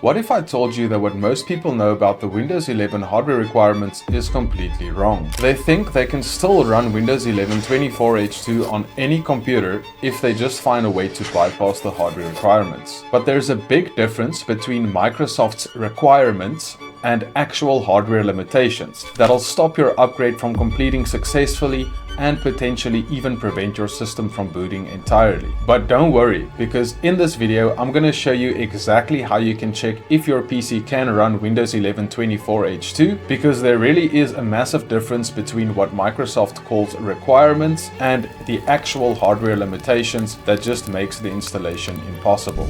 What if I told you that what most people know about the Windows 11 hardware requirements is completely wrong? They think they can still run Windows 11 24H2 on any computer if they just find a way to bypass the hardware requirements. But there's a big difference between Microsoft's requirements and actual hardware limitations that'll stop your upgrade from completing successfully and potentially even prevent your system from booting entirely. But don't worry, because in this video I'm going to show you exactly how you can check if your PC can run Windows 11 24H2, because there really is a massive difference between what Microsoft calls requirements and the actual hardware limitations that just makes the installation impossible.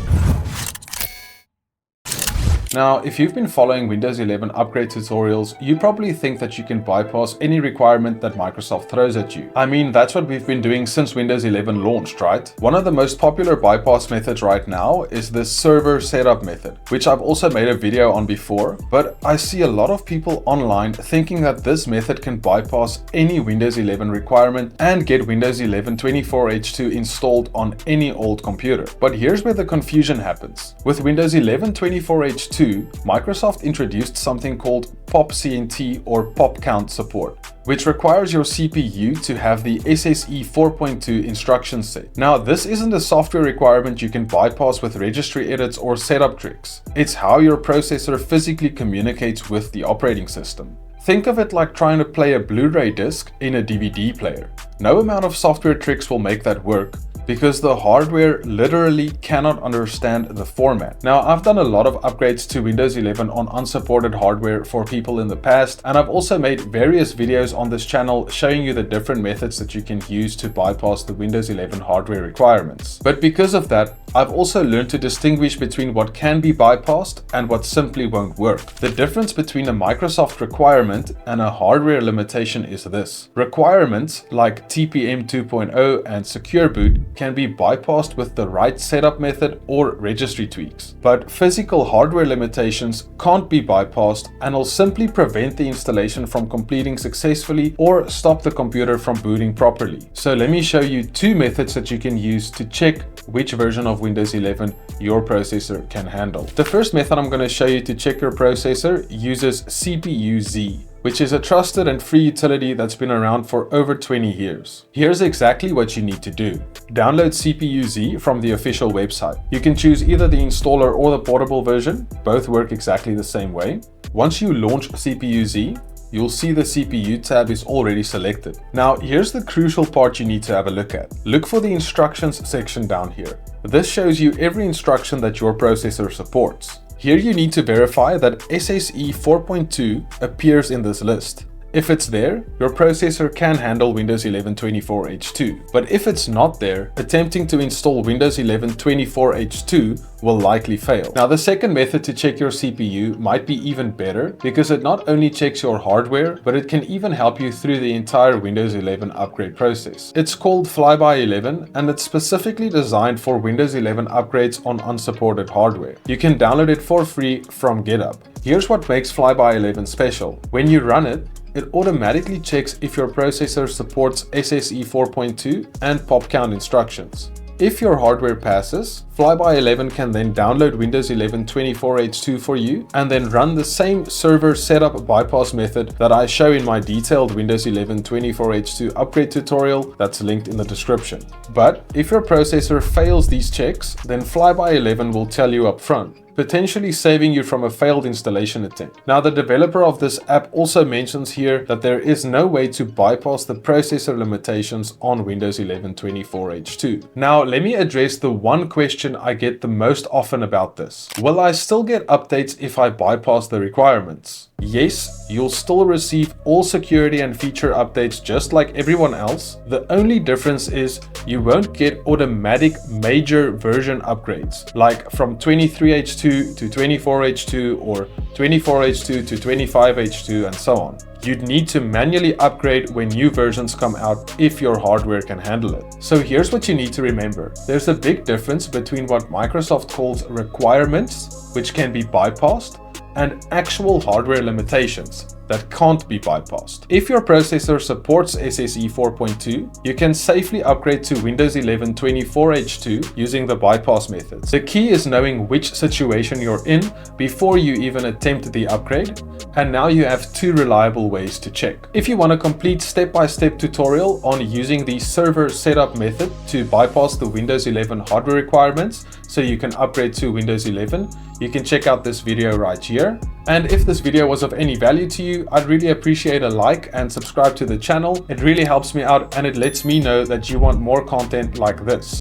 Now, if you've been following Windows 11 upgrade tutorials, you probably think that you can bypass any requirement that Microsoft throws at you. I mean, that's what we've been doing since Windows 11 launched, right? One of the most popular bypass methods right now is the server setup method, which I've also made a video on before, but I see a lot of people online thinking that this method can bypass any Windows 11 requirement and get Windows 11 24H2 installed on any old computer. But here's where the confusion happens. With Windows 11 24H2, Microsoft introduced something called PopCNT or pop count support, which requires your CPU to have the SSE 4.2 instruction set. Now, this isn't a software requirement you can bypass with registry edits or setup tricks. It's how your processor physically communicates with the operating system. Think of it like trying to play a Blu-ray disc in a DVD player. No amount of software tricks will make that work, because the hardware literally cannot understand the format. Now, I've done a lot of upgrades to Windows 11 on unsupported hardware for people in the past, and I've also made various videos on this channel showing you the different methods that you can use to bypass the Windows 11 hardware requirements. But because of that, I've also learned to distinguish between what can be bypassed and what simply won't work. The difference between a Microsoft requirement and a hardware limitation is this. Requirements like TPM 2.0 and Secure Boot can be bypassed with the right setup method or registry tweaks. But physical hardware limitations can't be bypassed and will simply prevent the installation from completing successfully or stop the computer from booting properly. So let me show you two methods that you can use to check which version of Windows 11 your processor can handle. The first method I'm going to show you to check your processor uses CPU-Z, which is a trusted and free utility that's been around for over 20 years. Here's exactly what you need to do. Download CPU-Z from the official website. You can choose either the installer or the portable version. Both work exactly the same way. Once you launch CPU-Z, you'll see the CPU tab is already selected. Now, here's the crucial part you need to have a look at. Look for the instructions section down here. This shows you every instruction that your processor supports. Here you need to verify that SSE 4.2 appears in this list. If it's there, your processor can handle Windows 11 24H2. But if it's not there, attempting to install Windows 11 24H2 will likely fail. Now, the second method to check your CPU might be even better, because it not only checks your hardware, but it can even help you through the entire Windows 11 upgrade process. It's called Flyby11, and it's specifically designed for Windows 11 upgrades on unsupported hardware. You can download it for free from GitHub. Here's what makes Flyby11 special. When you run it, it automatically checks if your processor supports SSE 4.2 and pop count instructions. If your hardware passes, Flyby11 can then download Windows 11 24H2 for you and then run the same server setup bypass method that I show in my detailed Windows 11 24H2 upgrade tutorial that's linked in the description. But if your processor fails these checks, then Flyby11 will tell you up front, potentially saving you from a failed installation attempt. Now, the developer of this app also mentions here that there is no way to bypass the processor limitations on Windows 11 24H2. Now, let me address the one question I get the most often about this. Will I still get updates if I bypass the requirements? Yes, you'll still receive all security and feature updates just like everyone else. The only difference is you won't get automatic major version upgrades, like from 23H2 to 24H2 or 24H2 to 25H2 and so on. You'd need to manually upgrade when new versions come out if your hardware can handle it. So here's what you need to remember. There's a big difference between what Microsoft calls requirements, which can be bypassed, and actual hardware limitations, that can't be bypassed. If your processor supports SSE 4.2, you can safely upgrade to Windows 11 24H2 using the bypass methods. The key is knowing which situation you're in before you even attempt the upgrade, and now you have two reliable ways to check. If you want a complete step-by-step tutorial on using the server setup method to bypass the Windows 11 hardware requirements so you can upgrade to Windows 11, you can check out this video right here. And if this video was of any value to you, I'd really appreciate a like and subscribe to the channel. It really helps me out and it lets me know that you want more content like this.